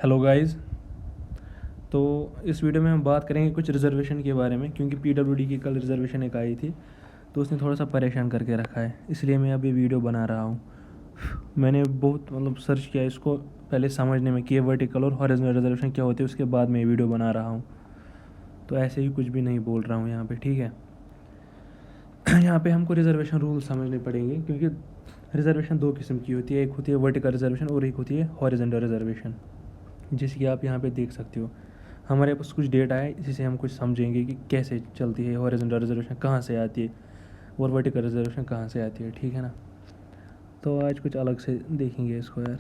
Hello guys. तो इस video में हम बात करेंगे कुछ रिज़र्वेशन के बारे में, क्योंकि पीडब्ल्यूडी की कल रिज़र्वेशन एक आई थी तो उसने थोड़ा सा परेशान करके रखा है, इसलिए मैं अभी वीडियो बना रहा हूँ। मैंने बहुत सर्च किया इसको पहले समझने में कि ये वर्टिकल और हॉरिजॉन्टल रिज़र्वेशन क्या होती है, उसके बाद मैं वीडियो बना रहा हूँ। तो ऐसे ही कुछ भी नहीं बोल रहा हूँ यहाँ पे, ठीक है। यहाँ पे हमको रिज़र्वेशन रूल समझने पड़ेंगे, क्योंकि रिज़र्वेशन दो किस्म की होती है, एक होती है वर्टिकल रिज़र्वेशन और एक होती है हॉरिजॉन्टल रिज़र्वेशन। जैसे कि आप यहाँ पे देख सकते हो, हमारे पास कुछ डेटा है, इसी से हम कुछ समझेंगे कि कैसे चलती है हॉरिजॉन्टल रिजर्वेशन, कहाँ से आती है और वर्टिकल रिजर्वेशन कहाँ से आती है, ठीक है ना। तो आज कुछ अलग से देखेंगे इसको यार।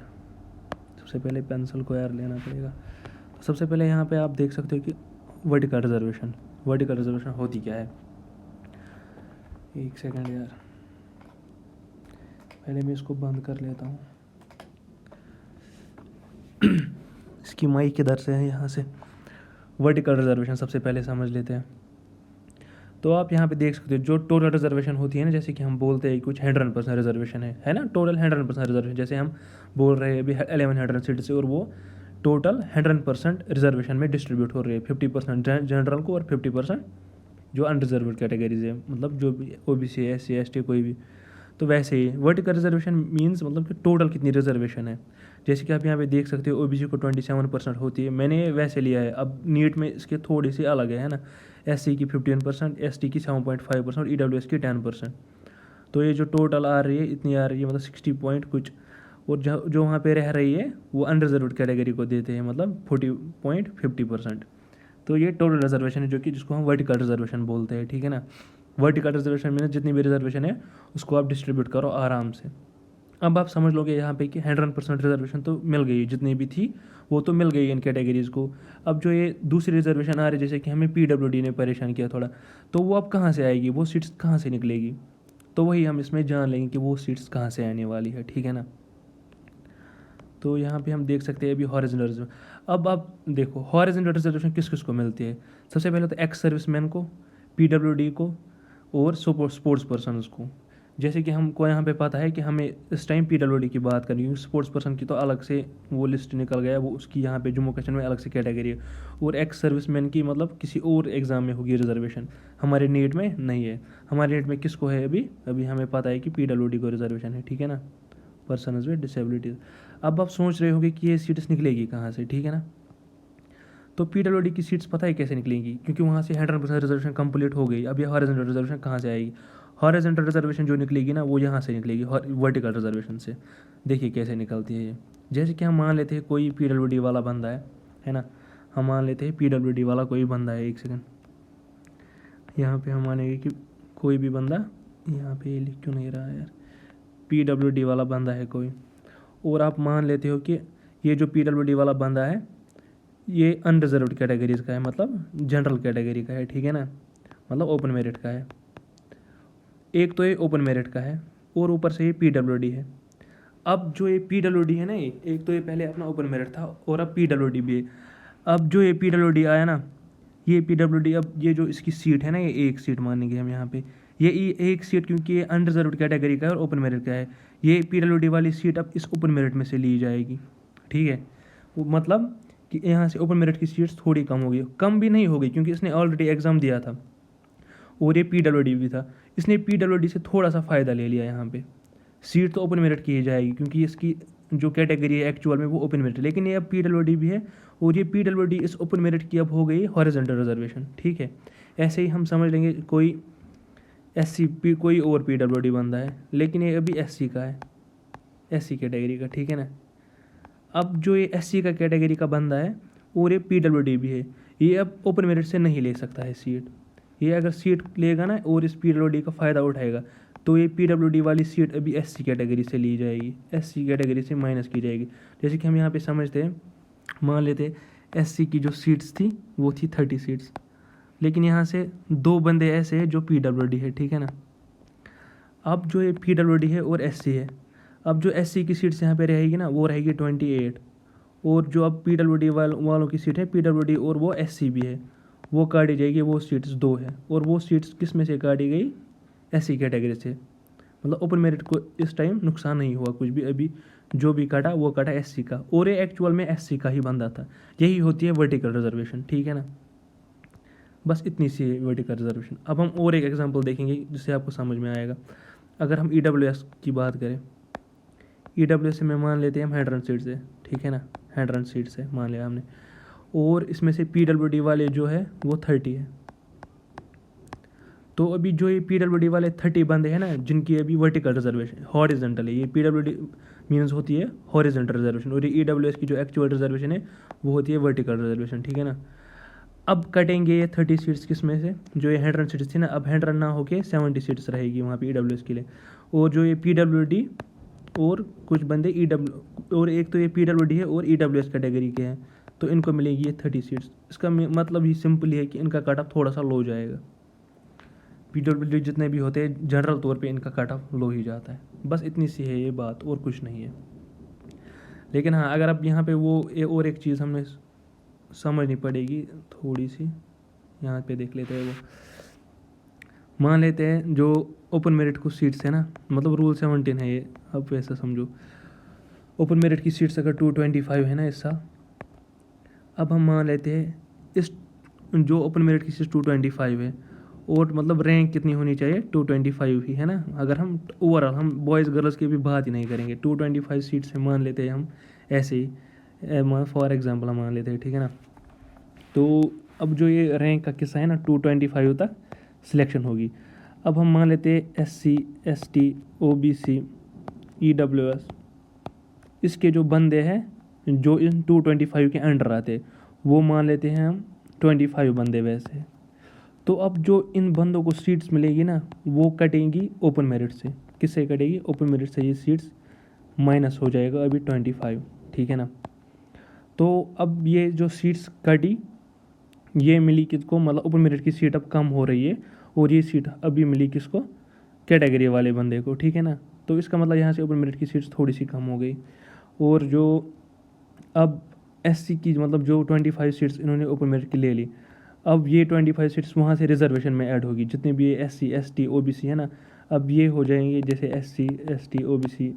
सबसे पहले पेंसिल को यार लेना पड़ेगा। तो सबसे पहले यहाँ पे आप देख सकते हो कि वर्टिकल रिजर्वेशन होती क्या है। एक सेकंड यार, पहले मैं इसको बंद कर लेता हूँ। इसकी माइक किधर से है, यहाँ से। वर्टिकल रिजर्वेशन सबसे पहले समझ लेते हैं। तो आप यहाँ पे देख सकते हो जो टोटल रिजर्वेशन होती है ना, जैसे कि हम बोलते हैं कुछ 100% रिजर्वेशन है ना, टोटल 100% रिजर्वेशन। जैसे हम बोल रहे हैं अभी 1100 सीट से, और वो टोटल 100% रिजर्वेशन में डिस्ट्रीब्यूट हो रही है। 50% जनरल को और 50% जो अनरिजर्व कैटेगरीज है, मतलब जो भी OBC है, SC ST कोई भी। तो वैसे ही वर्टिकल रिजर्वेशन मीन्स मतलब कि टोटल कितनी रिजर्वेशन है। जैसे कि आप यहाँ पे देख सकते हो OBC को 27% होती है, मैंने वैसे लिया है। अब नीट में इसके थोड़ी सी अलग है ना। SC की 15%, ST की 7.5% और EWS की 10%। तो ये जो टोटल आ रही है इतनी आ रही है, मतलब 60 पॉइंट कुछ। और जो वहाँ पे रह रही है वो अनरिजर्व कैटेगरी को देते हैं, मतलब 40.50%। तो ये टोटल रिजर्वेशन है, जो कि जिसको हम वर्टिकल रिजर्वेशन बोलते हैं, ठीक है ना। वर्टिकल रिजर्वेशन में जितनी भी रिजर्वेशन है उसको आप डिस्ट्रीब्यूट करो आराम से। अब आप समझ लोगे यहाँ पे कि 100% रिजर्वेशन तो मिल गई, जितनी भी थी वो तो मिल गई इन कैटेगरीज़ को। अब जो ये दूसरी रिजर्वेशन आ रही है, जैसे कि हमें PWD ने परेशान किया थोड़ा, तो वो अब कहाँ से आएगी, वो सीट्स कहाँ से निकलेगी। तो वही हम इसमें जान लेंगे कि वो सीट्स कहाँ से आने वाली है, ठीक है ना। तो यहाँ पे हम देख सकते हैं अभी हॉरिजॉन्टल रिजर्वेशन। अब आप देखो हॉरिजॉन्टल रिजर्वेशन किस किस को मिलती है। सबसे पहले तो एक्स सर्विसमैन को, PWD को और स्पोर्ट्स पर्सन को। जैसे कि हमको यहाँ पे पता है कि हमें इस टाइम PWD की बात करनी है, स्पोर्ट्स पर्सन की तो अलग से वो लिस्ट निकल गया, वो उसकी यहाँ पे जम्मू कश्मीर में अलग से कैटेगरी है। और एक्स सर्विसमैन की मतलब किसी और एग्ज़ाम में होगी रिजर्वेशन, हमारे नीट में नहीं है। हमारे नीट में किसको है, अभी अभी हमें पता है कि PWD को रिजर्वेशन है, ठीक है ना, पर्सनस विद डिसेबिलिटीज़। अब आप सोच रहे होगे कि ये सीट्स निकलेगी कहाँ से, ठीक है ना। तो PWD की सीट्स पता है कैसे निकलेंगी, क्योंकि वहाँ से 100% रिजर्वेशन कंप्लीट हो गई। अब ये हॉरिजॉन्टल रिजर्वेशन कहाँ से आएगी। हॉरिजॉन्टल रिजर्वेशन जो निकलेगी ना, वो यहाँ से निकलेगी वर्टिकल रिजर्वेशन से। देखिए कैसे निकलती है ये। जैसे कि हम मान लेते हैं कोई PWD वाला बंदा है ना। हम मान लेते हैं PWD वाला कोई बंदा है, एक सेकंड। यहाँ पे हम मानेंगे कि कोई भी बंदा, यहाँ पे लिख क्यों नहीं रहा है यार, PWD वाला बंदा है कोई। और आप मान लेते हो कि ये जो PWD वाला बंदा है ये अनरिजर्व्ड कैटेगरीज का है, मतलब जनरल कैटेगरी का है, ठीक है ना, मतलब ओपन मेरिट का है। एक तो ये ओपन मेरिट का है और ऊपर से ये PWD है। अब जो ये PWD है ना, ये एक तो ये पहले अपना ओपन मेरिट था और अब PWD भी है। अब जो ये PWD आया ना, ये PWD, अब ये जो इसकी सीट है ना, ये एक सीट मानेंगे हम यहाँ पे, ये एक सीट, क्योंकि ये अनरिजर्व्ड कैटेगरी का है और ओपन मेरिट का है। ये PWD वाली सीट अब इस ओपन मेरिट में से ली जाएगी, ठीक है। वो मतलब कि यहाँ से ओपन मेरिट की सीट्स थोड़ी कम होगी, कम भी नहीं होगी, क्योंकि इसने ऑलरेडी एग्ज़ाम दिया था और ये PWD भी था। इसने PWD से थोड़ा सा फ़ायदा ले लिया यहाँ पे। सीट तो ओपन मेरिट की ही जाएगी, क्योंकि इसकी जो कैटेगरी है एक्चुअल में वो ओपन मेरिट है, लेकिन ये अब PWD भी है और ये PWD इस ओपन मेरिट की अब हो गई हॉरिजॉन्टल रिजर्वेशन, ठीक है। ऐसे ही हम समझ लेंगे कोई SC कोई और PWD बंदा है, लेकिन ये अभी SC का है, SC कैटेगरी का, ठीक है ना। अब जो ये SC का कैटेगरी का बंदा है और ये PWD भी है, ये अब ओपन मेरिट से नहीं ले सकता है सीट। ये अगर सीट लेगा ना और इस PWD का फ़ायदा उठाएगा, तो ये PWD वाली सीट अभी SC कैटेगरी से ली जाएगी, SC कैटेगरी से माइनस की जाएगी। जैसे कि हम यहाँ पे समझते हैं, मान लेते हैं SC की जो सीट्स थी वो थी 30 सीट्स, लेकिन यहाँ से दो बंदे ऐसे हैं जो PWD है, ठीक है ना। अब जो ये PWD है और SC है, अब जो SC की सीट्स यहाँ पे रहेगी ना, वो रहेगी 28। और जो अब PWD वालों की सीट है, PWD और वो SC भी है, वो काटी जाएगी, वो सीट्स दो है। और वो सीट्स किस में से काटी गई, SC कैटेगरी से। मतलब ओपन मेरिट को इस टाइम नुकसान नहीं हुआ कुछ भी, अभी जो भी कटा वो कटा एससी का, और ये एक्चुअल में एससी का ही बंदा था। यही होती है वर्टिकल रिजर्वेशन, ठीक है ना। बस इतनी सी है वर्टिकल रिजर्वेशन। अब हम और एक एग्जांपल देखेंगे जिससे आपको समझ में आएगा। अगर हम ईडब्ल्यूएस की बात करें, ईडब्ल्यूएस में मान लेते हैं हम 100 सीट से, ठीक है ना, 100 सीट से मान लिया हमने, और इसमें से पीडब्ल्यूडी वाले जो है वो 30 है। तो अभी जो ये पीडब्ल्यूडी वाले 30 बंदे हैं ना, जिनकी अभी वर्टिकल रिजर्वेशन हॉरिजॉन्टल है, ये पीडब्ल्यूडी मीन्स होती है हॉरिजॉन्टल रिजर्वेशन, और ये ईडब्ल्यूएस की जो एक्चुअल रिजर्वेशन है वो होती है वर्टिकल रिजर्वेशन, ठीक है ना। अब कटेंगे ये 30 सीट्स किस में से, जो ये 100 सीट्स थी ना, अब 100 ना होके 70 सीट्स रहेगी वहाँ पे ईडब्ल्यूएस के लिए। और जो ये पीडब्ल्यूडी और कुछ बंदे ईडब्ल्यू, और एक तो ये पीडब्ल्यूडी है और ईडब्ल्यूएस कैटेगरी के हैं, तो इनको मिलेगी ये 30 सीट्स। इसका मतलब ही सिंपल है कि इनका कट ऑफ थोड़ा सा लो जाएगा। पीडब्ल्यूडी जितने भी होते हैं जनरल तौर पे इनका कट ऑफ लो ही जाता है। बस इतनी सी है ये बात, और कुछ नहीं है। लेकिन हाँ, अगर आप यहाँ पे और एक चीज़ हमें समझनी पड़ेगी थोड़ी सी, यहाँ पे देख लेते हैं। वो मान लेते हैं जो ओपन मेरिट कुछ सीट्स है ना, मतलब रूल 17 है ये, अब वैसा समझो। ओपन मेरिट की सीट्स अगर 225 है ना इस साल, अब हम मान लेते हैं इस जो ओपन मेरिट की सीट 225 है, और मतलब रैंक कितनी होनी चाहिए, 225 ही है ना। अगर हम ओवरऑल हम बॉयज़ गर्ल्स की भी बात ही नहीं करेंगे, 225 सीट से मान लेते हैं हम ऐसे ही, फॉर एग्जांपल हम मान लेते हैं, ठीक है ना। तो अब जो ये रैंक का किस्सा है ना, 225 तक सिलेक्शन होगी। अब हम मान लेते हैं SC ST OBC EWS, इसके जो बंदे हैं जो इन 225 के अंडर आते, वो मान लेते हैं हम 25 बंदे वैसे। तो अब जो इन बंदों को सीट्स मिलेगी ना, वो कटेंगी ओपन मेरिट से। किससे कटेगी, ओपन मेरिट से ये सीट्स माइनस हो जाएगा अभी 25, ठीक है ना। तो अब ये जो सीट्स कटी, ये मिली किसको, मतलब ओपन मेरिट की सीट अब कम हो रही है, और ये सीट अभी मिली किसको, कैटेगरी वाले बंदे को, ठीक है ना। तो इसका मतलब यहाँ से ओपन मेरिट की सीट्स थोड़ी सी कम हो गई। और जो अब SC की मतलब जो 25 सीट्स इन्होंने ओपन मेरिट की ले ली, अब ये 25 सीट्स वहाँ से रिजर्वेशन में ऐड होगी। जितने भी ये SC ST OBC है ना, अब ये हो जाएंगे जैसे SC ST OBC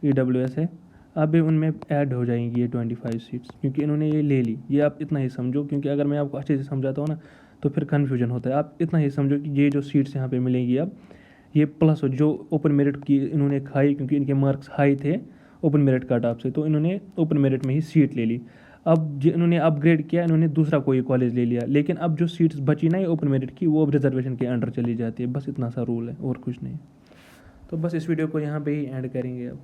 EWS है, अब ये उनमें ऐड हो जाएंगी ये 25 सीट्स, क्योंकि इन्होंने ये ले ली। ये आप इतना ही समझो, क्योंकि अगर मैं आपको अच्छे से समझाता हूँ ना तो फिर कन्फ्यूजन होता है। आप इतना ही समझो कि ये जो सीट्स यहाँ पे मिलेंगी अब, ये प्लस जो ओपन मेरिट की इन्होंने खाई, क्योंकि इनके मार्क्स हाई थे ओपन मेरिट कट ऑफ से, तो इन्होंने ओपन मेरिट में ही सीट ले ली। अब जो इन्होंने अपग्रेड किया, इन्होंने दूसरा कोई कॉलेज ले लिया, लेकिन अब जो सीट्स बची ना ये ओपन मेरिट की, वो अब रिजर्वेशन के अंडर चली जाती है। बस इतना सा रूल है, और कुछ नहीं। तो बस इस वीडियो को यहाँ पे ही एंड करेंगे। अब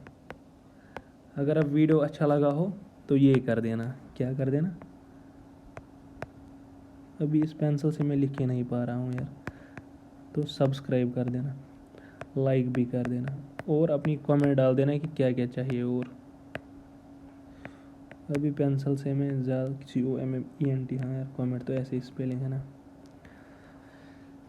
अगर अब वीडियो अच्छा लगा हो तो ये कर देना, क्या कर देना, अभी इस पेंसिल से मैं लिख के नहीं पा रहा हूँ यार, तो सब्सक्राइब कर देना, लाइक भी कर देना, और अपनी कमेंट डाल देना कि क्या क्या चाहिए। और अभी पेंसिल से मैं ज़्यादा COMMENT, हाँ यार कमेंट तो ऐसे ही स्पेलिंग है ना।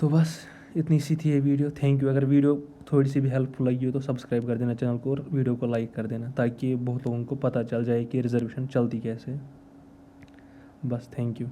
तो बस इतनी सी थी ये वीडियो। Thank you. अगर वीडियो थोड़ी सी भी हेल्पफुल लगी हो तो सब्सक्राइब कर देना चैनल को, और वीडियो को लाइक कर देना, ताकि बहुत लोगों को पता चल जाए कि रिजर्वेशन चलती कैसे। बस थैंक यू।